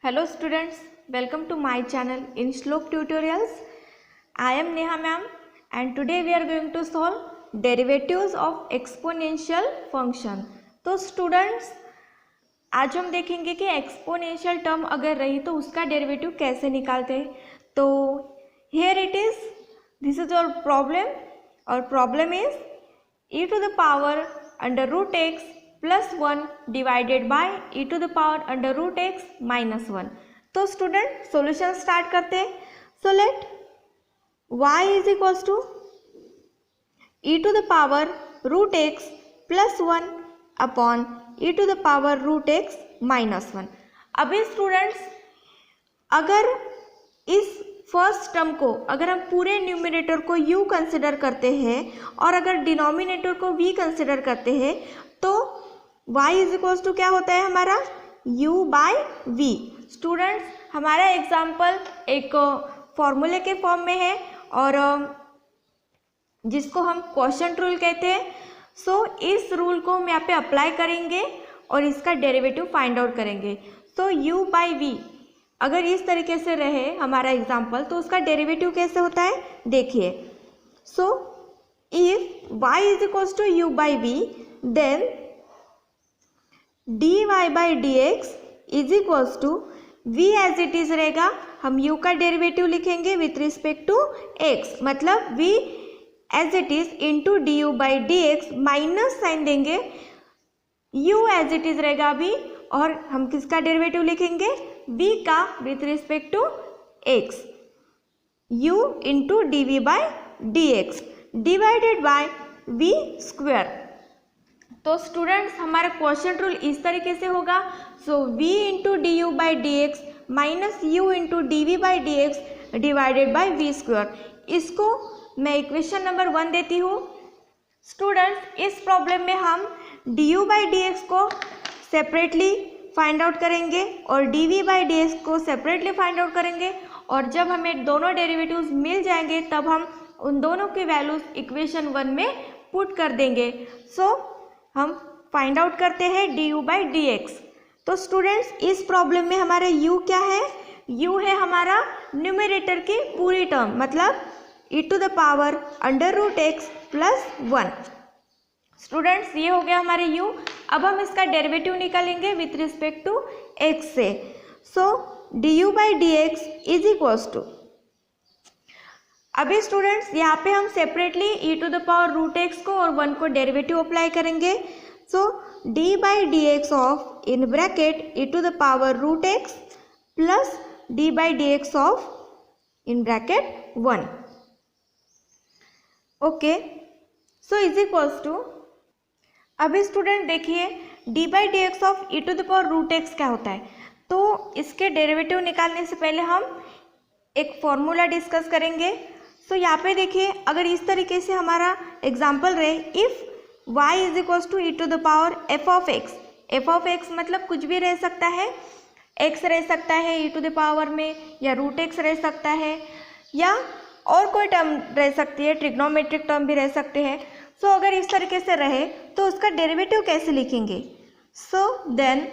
Hello students, welcome to my channel in Shlok Tutorials. I am Neha ma'am and today we are going to solve derivatives of exponential function. तो students आज हम देखेंगे कि exponential term अगर रही तो उसका डेरिवेटिव कैसे निकालते हैं. तो here it is, this is our problem. Our problem is e to the power under root x plus 1 divided by e to the power under root x minus 1. तो student solution start करते हैं. So let y is equals to e to the power root x plus 1 upon e to the power root x minus 1. अभी students अगर इस first term को अगर हम पूरे न्यूमिनेटर को u कंसिडर करते हैं और अगर डिनोमिनेटर को v कंसिडर करते हैं तो y इज इक्वल्स टू क्या होता है हमारा u बाय v. स्टूडेंट्स हमारा एग्जाम्पल एक फॉर्मूले के फॉर्म में है और जिसको हम क्वोशंट रूल कहते हैं. सो इस रूल को हम यहाँ पे अप्लाई करेंगे और इसका डेरिवेटिव फाइंड आउट करेंगे. सो u बाई v अगर इस तरीके से रहे हमारा एग्जाम्पल तो उसका डेरिवेटिव कैसे होता है देखिए. So if y is equals to u by v then dy by D x is equals to v as it is रहेगा. हम u का डेरिवेटिव लिखेंगे विथ रिस्पेक्ट टू x मतलब v as it is into D you by D x minus sign देंगे u as it is रहेगा अभी और हम किसका डेरिवेटिव लिखेंगे v का with respect to x u into D we by D x divided by v square. तो students हमारा क्वोशंट रूल इस तरीके से होगा. So v into D you by D x minus U into D we by D x divided by we square. इसको मैं equation number 1 देती हूँ. स्टूडेंट्स इस प्रॉब्लम में हम D you by D X को सेपरेटली फाइंड आउट करेंगे और D we by D X को सेपरेटली फाइंड आउट करेंगे और जब हमें दोनों डेरिवेटिव्स मिल जाएंगे तब हम उन दोनों की वैल्यूज इक्वेशन 1 में पुट कर देंगे. सो हम फाइंड आउट करते हैं D you by D x. तो स्टूडेंट्स इस प्रॉब्लम में हमारा u क्या है, u है हमारा न्यूमरेटर की पूरी टर्म मतलब e to the power under root x plus 1. Students ये हो गया हमारे u. अब हम इसका डेरिवेटिव निकालेंगे विथ रिस्पेक्ट टू x से. So d you by D x is equals to अभी स्टूडेंट्स यहाँ पे हम separately e to the power root x को और 1 को डेरिवेटिव अप्लाई करेंगे. So d by D x of in bracket e to the power root x plus d by D x of in bracket 1. Okay so is equals to अभी student देखिए d by D x of e to the power root x क्या होता है. तो इसके derivative निकालने से पहले हम एक फॉर्मूला डिस्कस करेंगे. सो यहाँ पे देखिए अगर इस तरीके से हमारा एग्जाम्पल रहे if y is equals to E to the power F of X मतलब कुछ भी रह सकता है, x रह सकता है ई टू द पावर में या रूट एक्स रह सकता है या और कोई टर्म रह सकती है, ट्रिग्नोमेट्रिक टर्म भी रह सकते हैं. सो अगर इस तरीके से रहे तो उसका डेरिवेटिव कैसे लिखेंगे. So then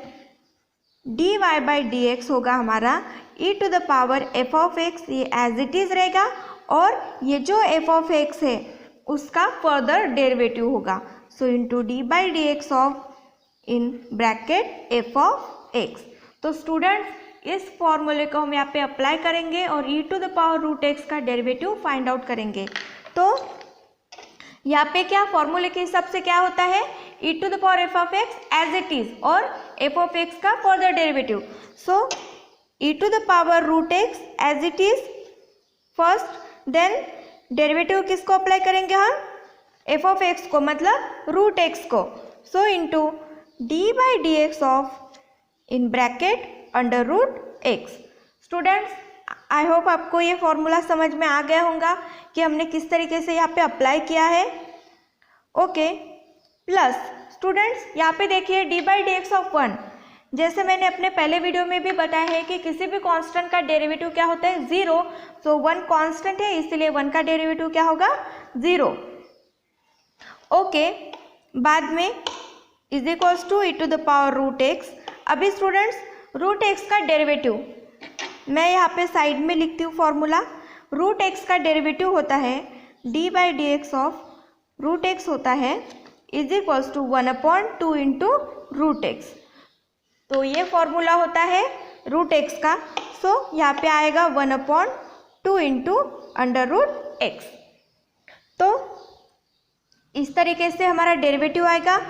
d y by D x होगा हमारा e to the power F of x, ये एज इट इज़ रहेगा और ये जो एफ ऑफ एक्स है उसका फर्दर डेरिवेटिव होगा. So into d by D x of in bracket f of x. तो स्टूडेंट्स इस फॉर्मूले को हम यहाँ पे अप्लाई करेंगे और e to the power root x का डेरिवेटिव फाइंड आउट करेंगे. तो यहाँ पे क्या फॉर्मूले के हिसाब से क्या होता है e to the power F of x as it is और एफ ऑफ एक्स का further derivative. So e to the power root x as it is first, then derivative किसको अप्लाई करेंगे हम एफ ऑफ एक्स को मतलब root x को. So into d by D x of in bracket under root x. Students I hope आपको ये formula समझ में आ गया होगा कि हमने किस तरीके से यहाँ पे अप्लाई किया है. ओके प्लस स्टूडेंट्स यहाँ पे देखिए D by D x of 1 जैसे मैंने अपने पहले वीडियो में भी बताया है कि किसी भी कांस्टेंट का डेरिवेटिव क्या होता है 0. सो 1 कांस्टेंट है इसलिए 1 का डेरिवेटिव क्या होगा 0. ओके बाद में is equals to E to the power root x. अभी स्टूडेंट्स रूट एक्स का डेरिवेटिव, मैं यहाँ पे साइड में लिखती हूँ फॉर्मूला। रूट एक्स का डेरिवेटिव होता है d by D x of root x होता है is equals to 1/2 into root x. तो ये फॉर्मूला होता है रूट एक्स का। सो यहाँ पे आएगा 1/2 इंटू अंडर रूट एक्स। तो इस तरीके से हमारा डेरिवेटिव आएगा।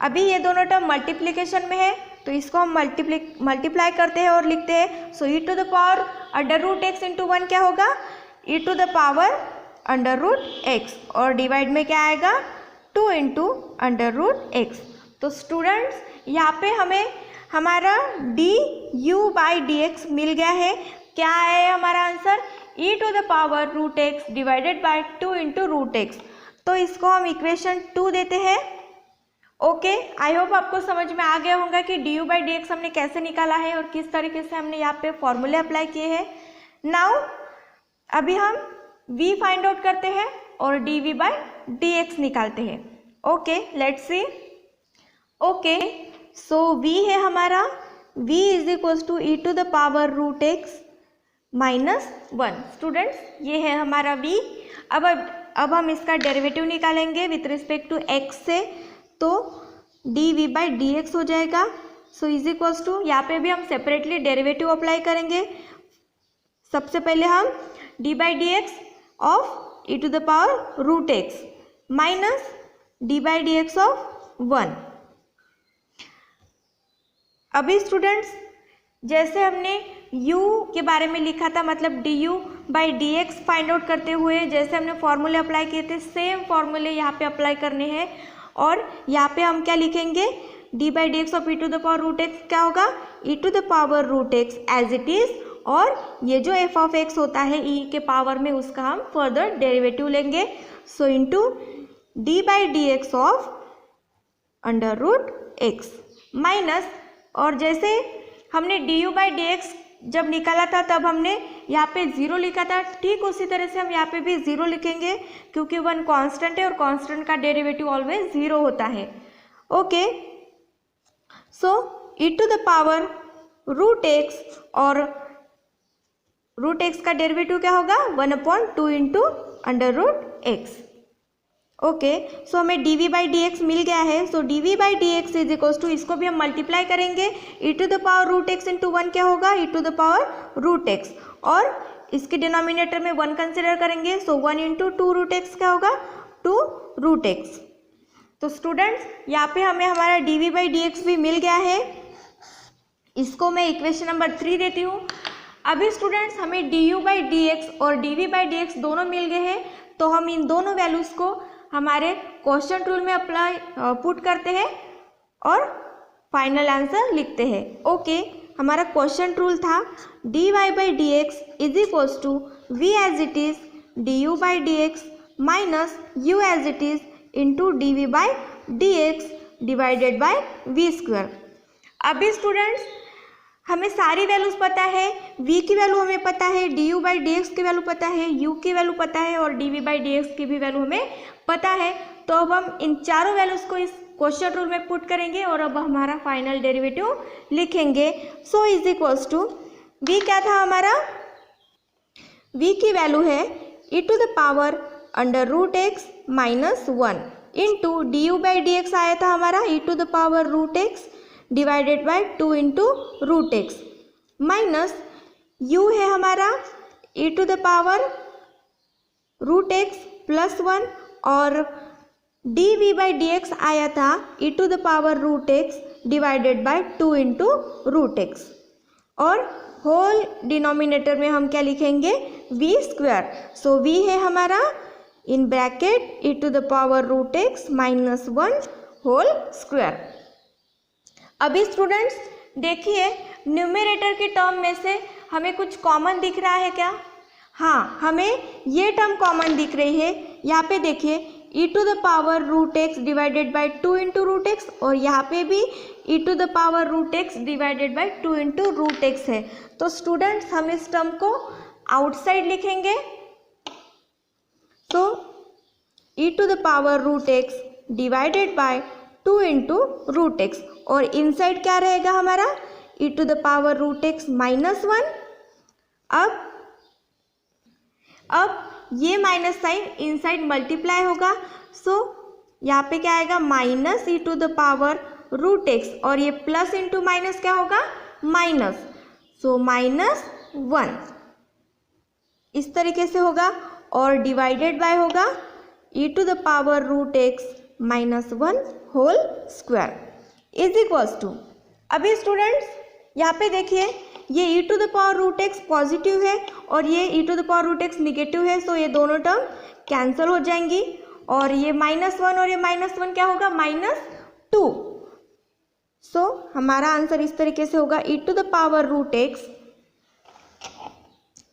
अभी ये दोनों टर्म मल्टीप्लिकेशन में है तो इसको हम मल्टीप्लाई करते हैं और लिखते हैं। So e to the power under root x into 1 क्या होगा, e to the power under root x, और डिवाइड में क्या आएगा 2 इंटू अंडर रूट एक्स। तो स्टूडेंट्स यहाँ पे हमें हमारा d you by D x मिल गया है। क्या है हमारा answer, e to the power root x divided by 2 into root x. तो इसको हम इक्वेशन 2 देते हैं। ओके, आई होप आपको समझ में आ गया होगा कि D you by D x हमने कैसे निकाला है और किस तरीके से हमने यहाँ पे फॉर्मूले अप्लाई किए हैं। नाउ अभी हम v फाइंड आउट करते हैं और D we by D x निकालते हैं। Okay, let's see. Okay, so v है हमारा, v is equals to E to the power root x minus 1। Students ये है हमारा v। अब हम इसका डेरिवेटिव निकालेंगे विथ रिस्पेक्ट टू x से, तो d we by D x हो जाएगा। सो इज इक्वल्स टू, यहाँ पे भी हम सेपरेटली डेरिवेटिव अप्लाई करेंगे। सबसे पहले हम d by D x of e to the power root x minus d by D x of 1। अभी स्टूडेंट्स जैसे हमने u के बारे में लिखा था, मतलब D you by D x find out करते हुए जैसे हमने फॉर्मूले अप्लाई किए थे, सेम फॉर्मूले यहाँ पे अप्लाई करने हैं। और यहाँ पे हम क्या लिखेंगे, d by D x of e to the power root x क्या होगा, e to the power root x as it is, और ये जो एफ ऑफ एक्स होता है ई के पावर में उसका हम फर्दर डेरिवेटिव लेंगे। So into d by D x of under root x minus, और जैसे हमने d you by D x जब निकाला था तब हमने यहाँ पे 0 लिखा था, ठीक उसी तरह से हम यहाँ पे भी 0 लिखेंगे क्योंकि 1 कांस्टेंट है और कांस्टेंट का डेरिवेटिव ऑलवेज 0 होता है। Okay, so e to the power root x, और रूट एक्स का डेरिवेटिव क्या होगा 1/2 into under root x. Okay, so हमें d we by D x मिल गया है। So d we by D x is equals to, इसको भी हम मल्टीप्लाई करेंगे, e to the power root x into 1 क्या होगा, e to the power root x, और इसके डिनोमिनेटर में 1 कंसिडर करेंगे। सो 1 इंटू 2 रूट एक्स क्या होगा 2 रूट एक्स। तो स्टूडेंट्स यहाँ पे हमें हमारा d we by D x भी मिल गया है। इसको मैं इक्वेशन नंबर 3 देती हूँ। अभी स्टूडेंट्स हमें d you by D x और D we by D x दोनों मिल गए हैं, तो हम इन दोनों वैल्यूज़ को हमारे क्वेश्चन रूल में अप्लाई पुट करते हैं और फाइनल आंसर लिखते हैं। ओके, हमारा क्वेश्चन रूल था d y by D x is equals to v as it is d you by D x minus u as it is into D we by D x divided by we square. अभी students हमें सारी values पता है, v की value हमें पता है, d you by D x की वैल्यू पता है, u की वैल्यू पता है और D we by D x की भी वैल्यू हमें पता है। तो अब हम इन चारों वैल्यूज़ को इस क्वेश्चन रूल में पुट करेंगे और अब हमारा फाइनल डेरिवेटिव लिखेंगे। So is equals to, v क्या था हमारा, v की वैल्यू है e to the power under root x minus 1 into D you by D x आया था हमारा e to the power root x divided by 2 into root x minus u है हमारा e to the power root x plus 1 और D we by D x आया था e to the power root x divided by 2 into root x, और whole denominator में हम क्या लिखेंगे वी स्क्वायर। सो v है हमारा in bracket e to the power root x minus 1 whole square. अभी स्टूडेंट्स देखिए न्यूमरेटर की टर्म में से हमें कुछ कॉमन दिख रहा है क्या, हाँ हमें ये टर्म कॉमन दिख रही है। यहाँ पे देखिए e to the power root x divided by 2 into root x, और यहाँ पे भी e to the power root x divided by 2 into root x है। तो स्टूडेंट्स हम इस टर्म को आउटसाइड लिखेंगे। तो e to the power root x divided by 2 into root x, और इनसाइड क्या रहेगा हमारा e to the power root x minus 1। अब ये माइनस साइन इनसाइड मल्टीप्लाई होगा, सो यहाँ पे क्या आएगा minus e to the power root x, और ये प्लस इंटू माइनस क्या होगा माइनस, सो माइनस 1 इस तरीके से होगा, और डिवाइडेड बाय होगा e to the power root x minus 1 whole square is equals to. अभी स्टूडेंट्स यहाँ पे देखिए ये e to the power root x positive है और ये e to the power root x negative है, सो ये दोनों टर्म कैंसिल हो जाएंगी, और ये -1 और ये -1 क्या होगा -2। सो हमारा आंसर इस तरीके से होगा e to the power root x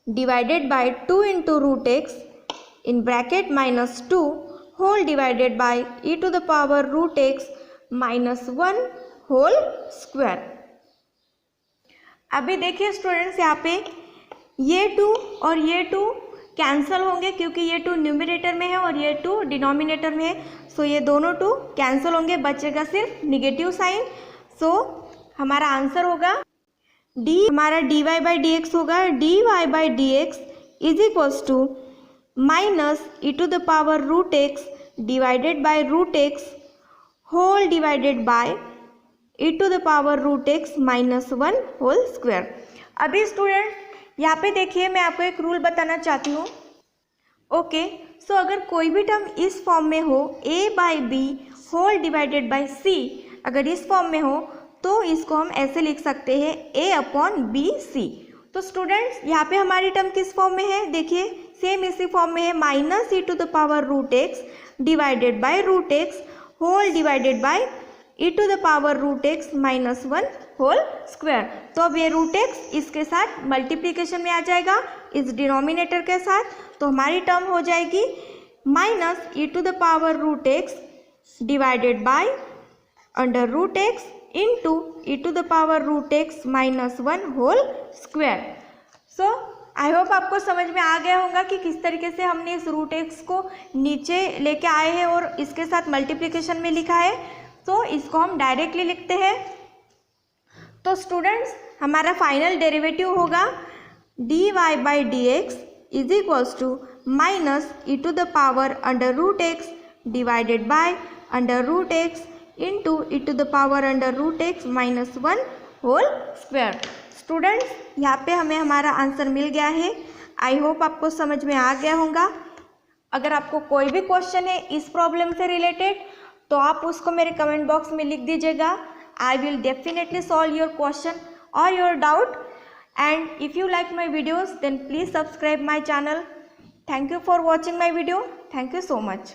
divided by 2 into root x in bracket -2 whole divided by e to the power root x -1 whole square. अभी देखिए स्टूडेंट्स यहाँ पे ये 2 और ये 2 कैंसिल होंगे क्योंकि ये 2 न्यूमरेटर में है और ये 2 डिनोमिनेटर में है, सो ये दोनों 2 कैंसिल होंगे, बचेगा सिर्फ निगेटिव साइन। सो हमारा आंसर होगा डी, हमारा dy बाई डी एक्स होगा dy by D x is equals to minus e to the power root x divided by root x whole divided by e to the power root x -1 whole square. अभी student यहाँ पे देखिए मैं आपको एक rule बताना चाहती हूँ। ओके, सो अगर कोई भी टर्म इस फॉर्म में हो a by b whole divided by c, अगर इस फॉर्म में हो तो इसको हम ऐसे लिख सकते हैं a अपॉन बी सी। तो स्टूडेंट्स यहाँ पे हमारी टर्म किस फॉर्म में है, देखिए सेम इसी फॉर्म में है minus e to the power root x divided by root x whole divided by e to the power root x -1 whole square. तो अब ये रूट एक्स इसके साथ मल्टीप्लिकेशन में आ जाएगा इस डिनोमिनेटर के साथ, तो हमारी टर्म हो जाएगी minus e to the power root x divided by under root x into e to the power root x -1 whole square. So I hope आपको समझ में आ गया होगा कि किस तरीके से हमने इस रूट एक्स को नीचे लेके आए हैं और इसके साथ मल्टीप्लिकेशन में लिखा है, तो इसको हम डायरेक्टली लिखते हैं। तो स्टूडेंट्स हमारा फाइनल डेरिवेटिव होगा dy by D x is equals to minus e to the power under root x divided by under root x into e to the power under root x -1 whole square. Students यहाँ पे हमें हमारा answer मिल गया है। आई hope आपको समझ में आ गया होगा। अगर आपको कोई भी क्वेश्चन है इस प्रॉब्लम से रिलेटेड तो आप उसको मेरे कमेंट बॉक्स में लिख दीजिएगा। I will definitely solve your question और your doubt, and if you like my videos then please subscribe my channel. Thank you for watching my video. Thank you so much.